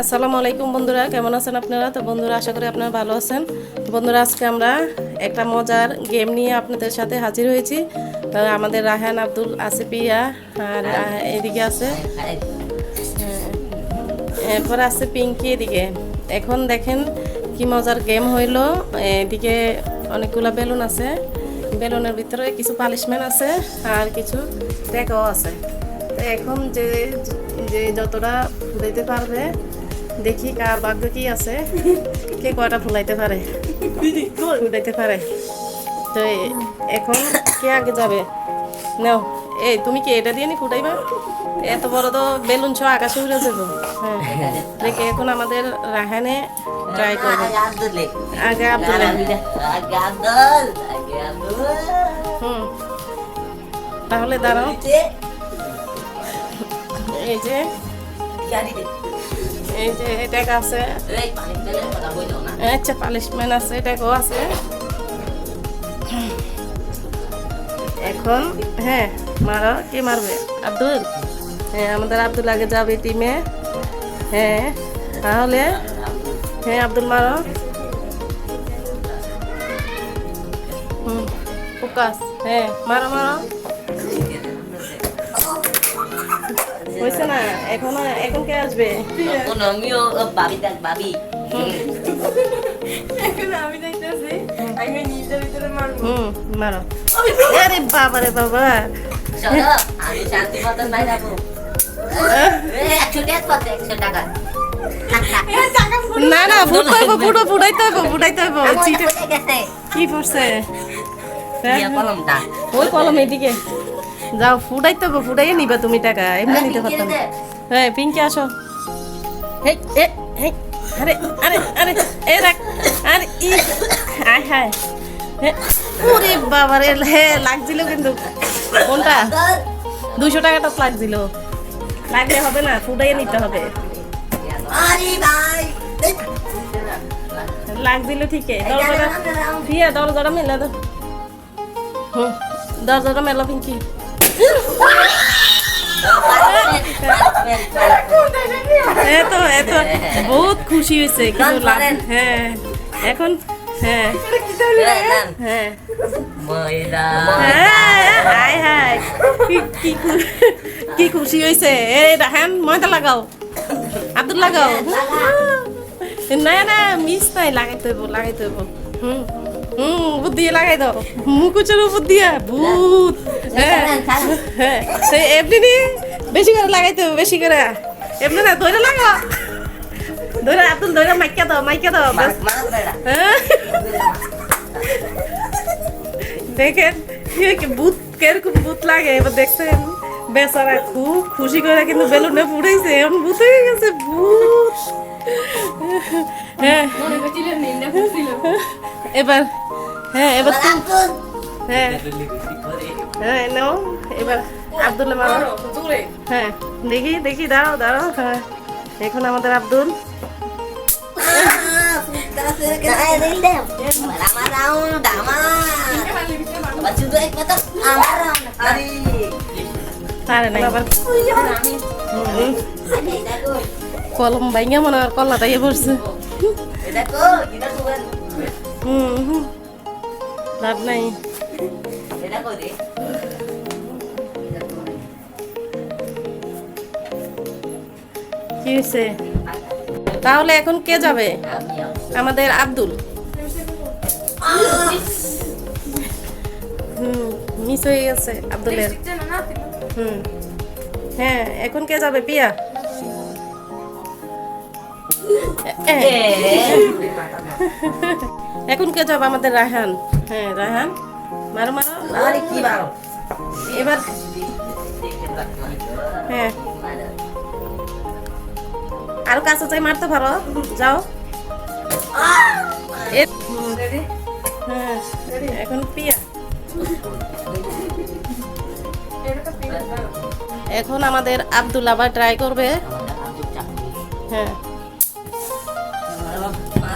আসসালামু আলাইকুম বন্ধুরা, কেমন আছেন আপনারা? তো বন্ধুরা, আশা করি আপনারা ভালো আছেন। বন্ধুরা, আজকে আমরা একটা মজার গেম নিয়ে আপনাদের সাথে হাজির হয়েছি। আমাদের রায়হান, আব্দুল, আসিফিয়া আর এদিকে আছে, এরপর আছে পিঙ্কি এদিকে। এখন দেখেন কি মজার গেম হইলো। এদিকে অনেকগুলো বেলুন আছে, বেলুনের ভিতরে কিছু পালিশমেন্ট আছে আর কিছু ট্যাগও আছে। তো এখন যে যে যতটা ফুলাইতে পারবে, দেখি কার ভাগ্য কি আছে, কে কয়টা ফুলাইতে পারে, ফুলাইতে পারে। তো এখন কে আগে যাবে? নাও, এই তুমি কি এটা দিয়ে নি ফুটাইবা? এত বড় তো বেলুন সহ আকাশে উড়ে যাবো। হ্যাঁ, দেখে এখন আমাদের রায়হানে ট্রাই করবে। আগে আব্দুল। তাহলে দাঁড়াও, এই যে এটা আছে, আচ্ছা পালিশমেন্ট আছে, এটাও আছে। এখন হ্যাঁ মারো, কে মারবে? আব্দুল। হ্যাঁ, আমাদের আব্দুল আগে যাবে টিমে। হ্যাঁ তাহলে হ্যাঁ আব্দুল মারো। ফোকাস। হ্যাঁ মারো মারো, হয়েছে না? এখন কে আসবে? মারো। আরে বাবা রে বাবা, না না ফুটাইতে হইব। কি করছে? ওই কলম এদিকে যাও, ফুটাইতে হইব, ফুটাইয়ে নিবা তুমি টাকা, এমনি নিতে পারতাম। হ্যাঁ পিঙ্কি আসো। আরে আরে আরে এ রাখ। আরে ই হায় হায়, ওরে বাবা রে, লাগছিল কিন্তু। কোনটা? 200 টাকাটা লাগছিল, লাগলে হবে না, ফুটাইয়ে নিতে হবে। লাগছিল ঠিকই। দরজাটা মেলা তো, দরজাটা মেলা পিঙ্কি। এত বহুত খুশি হয়েছে কিন্তু হ্যাঁ এখন হ্যাঁ হ্যাঁ হায় হায়, কি খুশি হয়েছে। এই রায়হান, ময়দা লাগাও, আব্দুল লাগাও। না না মিস নাই, লাগাইতে হইব। বুদ্ধি দিয়ে লাগাই দাও, মুকুচের উপর দিয়া ভূত। হ্যাঁ এমনি বেশি করে লাগাইতে হবে, বেশি করে। এমনি না, ধরে লাগাও, ধরে আব্দুল ধরে মাইকা দাও। দেখেন ভূত কিরকম ভূত লাগে। এবার দেখছেন বেচারা খুব খুশি করে কিন্তু বেলুনে ফুটাইছে, এখন ভূত হয়ে গেছে, ভূত। হ্যাঁ এবার এবার হ্যাঁ নাও, এবার আব্দুল মারো। হ্যাঁ দেখি দাঁড়াও। হ্যাঁ এখন আমাদের আব্দুল। কলম ভাইঙ্গা মনে হয় কল্লাটা ইয়ে পড়ছে। লাভ নাই। কি হয়েছে? তাহলে এখন কে যাবে? আমাদের আব্দুল। মিস হয়ে গেছে আব্দুলের। হ্যাঁ এখন কে যাবে? পিয়া। এখন কে যাবে? আমাদের রায়হান। হ্যাঁ রায়হান, মারো। এবার হ্যাঁ আরো কাছে চাই, মারতে পারো, যাও। হ্যাঁ এখন পিয়া। এখন আমাদের আব্দুল আবার ট্রাই করবে। হ্যাঁ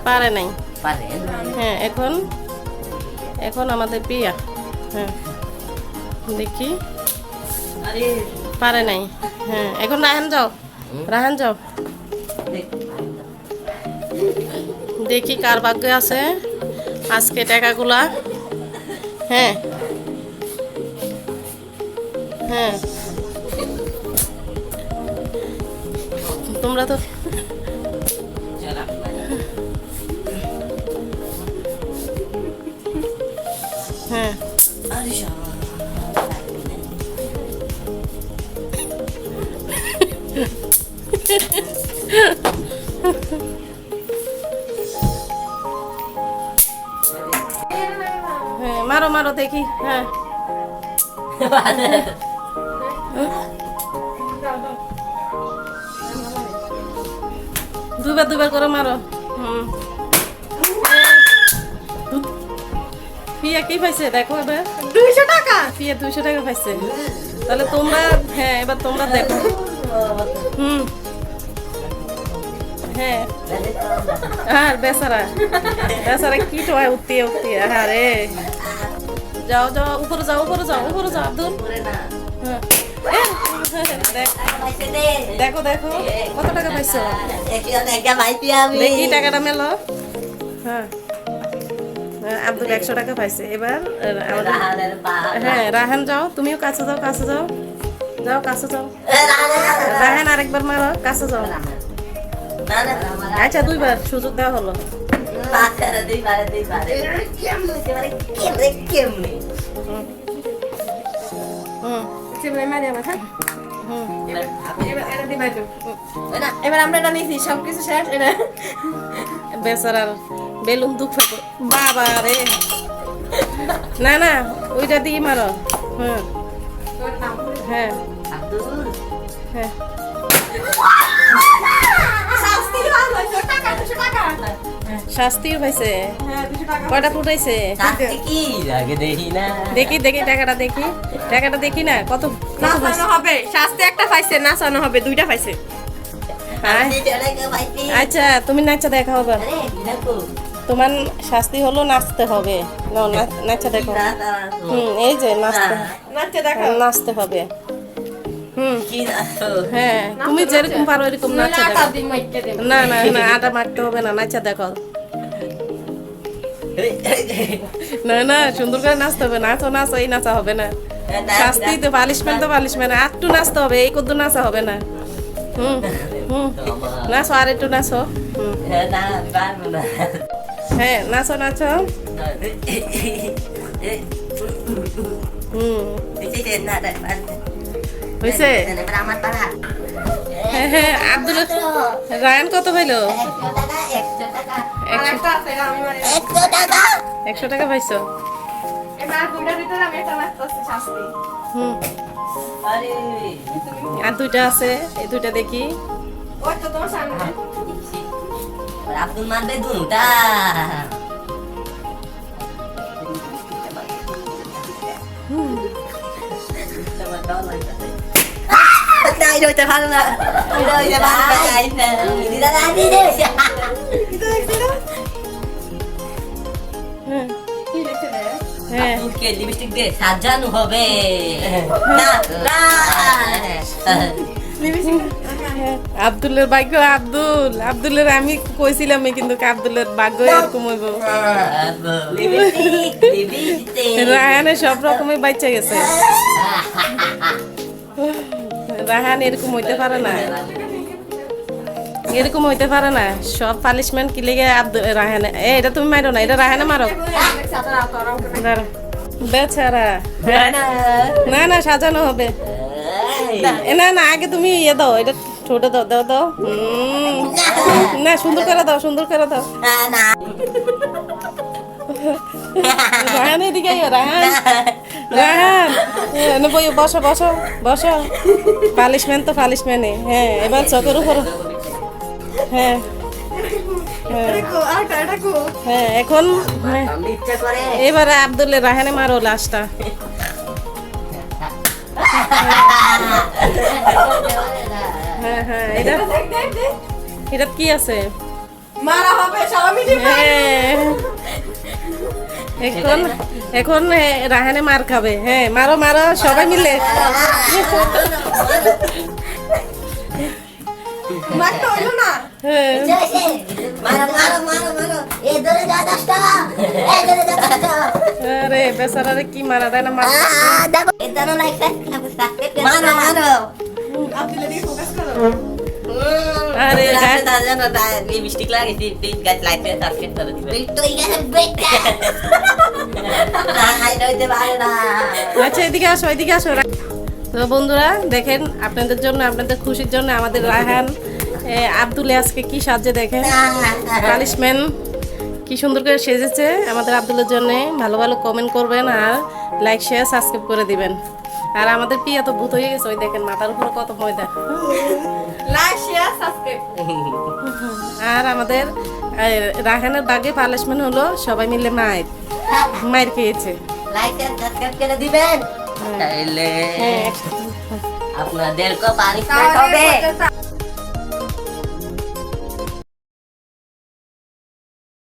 পারে নাই। হ্যাঁ এখন আমাদের পিয়া। হ্যাঁ দেখি, পারে নাই। হ্যাঁ এখন রায়হান যাও, দেখি কার ভাগ্যে আছে আজকে টাকাগুলা। হ্যাঁ হ্যাঁ, তোমরা তো হ্যাঁ হ্যাঁ, মারো মারো দেখি। হ্যাঁ দুবার দুবার করে মারো। ফিয়া কি পাইছে দেখো এবার? 200 টাকা। ফিয়া 200 টাকা পাইছে। তাহলে তোমরা, হ্যাঁ এবার তোমরা দেখো। হ্যাঁ আর বেচারা বেচারা কি টয় উঠতে উঠতে, আরে যাও যাও উপরে যাও উপরে যাও উপরে যাও আব্দুল। হ্যাঁ দেখো দেখো কত টাকা পাইছো দেখি টাকাটা মেলো। হ্যাঁ আব্দুল 100 টাকা পাইছে। এবার হ্যাঁ রাহান যাও, তুমিও কাছে যাও কাছে যাও যাও কাছে যাও। রাহান আরেকবার মারো, কাছে যাও। আচ্ছা দুইবার সুযোগ দেওয়া হলো। এবার আমরা এটা নিয়েছি, সবকিছু শেষ। এটা বেচারার বেলুন দুঃখ বাবা রে। না না ওইটা দিয়ে মারো। হ্যাঁ হ্যাঁ হ্যাঁ শাস্তিও পাইছে। কয়টা ফুটাইছে দেখি দেখি টাকাটা দেখি, টাকাটা দেখি না কত নাচানো হবে, শাস্তি একটা পাইছে, নাচানো হবে 2টা পাইছে। আচ্ছা তুমি নাচা দেখা হবে, তোমার শাস্তি হলো নাচতে হবে। নাও নাচা দেখো। এই যে নাচতে নাচতে হবে। হ্যাঁ তুমি যেরকম পারো এরকম নাচা দেখো। না না না আটা মাখতে হবে না, নাচা দেখো। না না সুন্দর করে নাচতে হবে, নাচো নাচো এই নাচা হবে না। শাস্তি তো পালিশমেন্ট তো পালিশমেন্ট, আর একটু নাচতে হবে, এই কদ্দু নাচা হবে না। নাচো আর একটু নাচো। হ্যাঁ নাচো নাচো। হয়েছে। হ্যাঁ হ্যাঁ আব্দুল রায়ান কত পাইলো? 100 টাকা পাইছো। আর 2টা আছে, এই 2টা দেখি। আব্দুল মানবে 2টা। নাই রইতে ভালো না, রইতে ভালো না, নাই না দিদা দাদি রে। হ্যাঁ আব্দুলকে লিপস্টিক দিয়ে সাজানো হবে। না না আব্দুলের ভাগ্য, আব্দুলের আমি কইছিলাম কিন্তু আব্দুলের ভাগ্য এরকম হইব। রাহানে সব রকমের বাচ্চা গেছে, রাহান এরকম হইতে পারে না, এরকম হইতে পারে না। সব পানিশমেন্ট কি লেগে রাহানে। এটা তুমি মারো না, এটা রাহানে মারো। বেচারা না না সাজানো হবে। না না আগে তুমি ইয়ে দাও, এটা ছোট দাও দাও দাও। না সুন্দর করে দাও, সুন্দর করে দাও। রাহান এদিকে রাহান রাহান বই বসো বসো বসো। পালিশমেন্ট তো পালিশমেন্টে। হ্যাঁ এবার চোখের উপর। হ্যাঁ হ্যাঁ এখন এবারে আব্দুল্লে রাহানে মারো লাস্টটা। হ্যাঁ হ্যাঁ এটা কি আছে? মারা হবে সবাই মিলে। এখন এখন রাহানে মার খাবে। হ্যাঁ মারো মারো সবাই মিলে। মারতে হইলো না। মারো মারো মারো মারো এ ধরে যা 10 টাকা এ ধরে যা 10 টাকা আরে বেচারারে কি মারা দেয় না মারা দেখো এ ধরে লাইক মারো মারো আব্দুল্লাহ দিয়ে ফোকাস করো আরে গাছ জানো তা লিপস্টিক লাগিয়েছি প্লিজ গাছ লাইটে সাবস্ক্রাইব করে দিবেন তো এখানে বেটা না রইতে পারে না আচ্ছা এদিকে আসো এদিকে আসো তো বন্ধুরা দেখেন আপনাদের জন্য আপনাদের খুশির জন্য আমাদের রায়হান আব্দুলে আজকে কি সাজে দেখেন পালিশমেন্ট কি সুন্দর করে সেজেছে আমাদের আব্দুলের জন্য ভালো ভালো কমেন্ট করবেন আর লাইক শেয়ার সাবস্ক্রাইব করে দিবেন আর আমাদের পিয়া তো ভূত হয়ে গেছে ওই দেখেন মাথার উপরে কত ময়দা লাইক শেয়ার সাবস্ক্রাইব আর আমাদের রায়হানের বাগে পালিশমেন্ট হলো সবাই মিলে মায়ের খেয়েছে লাইক এন্ড সাবস্ক্রাইব করে দিবেন তাহলে হ্যাঁ আপনাদেরকে পানিশমেন্ট হবে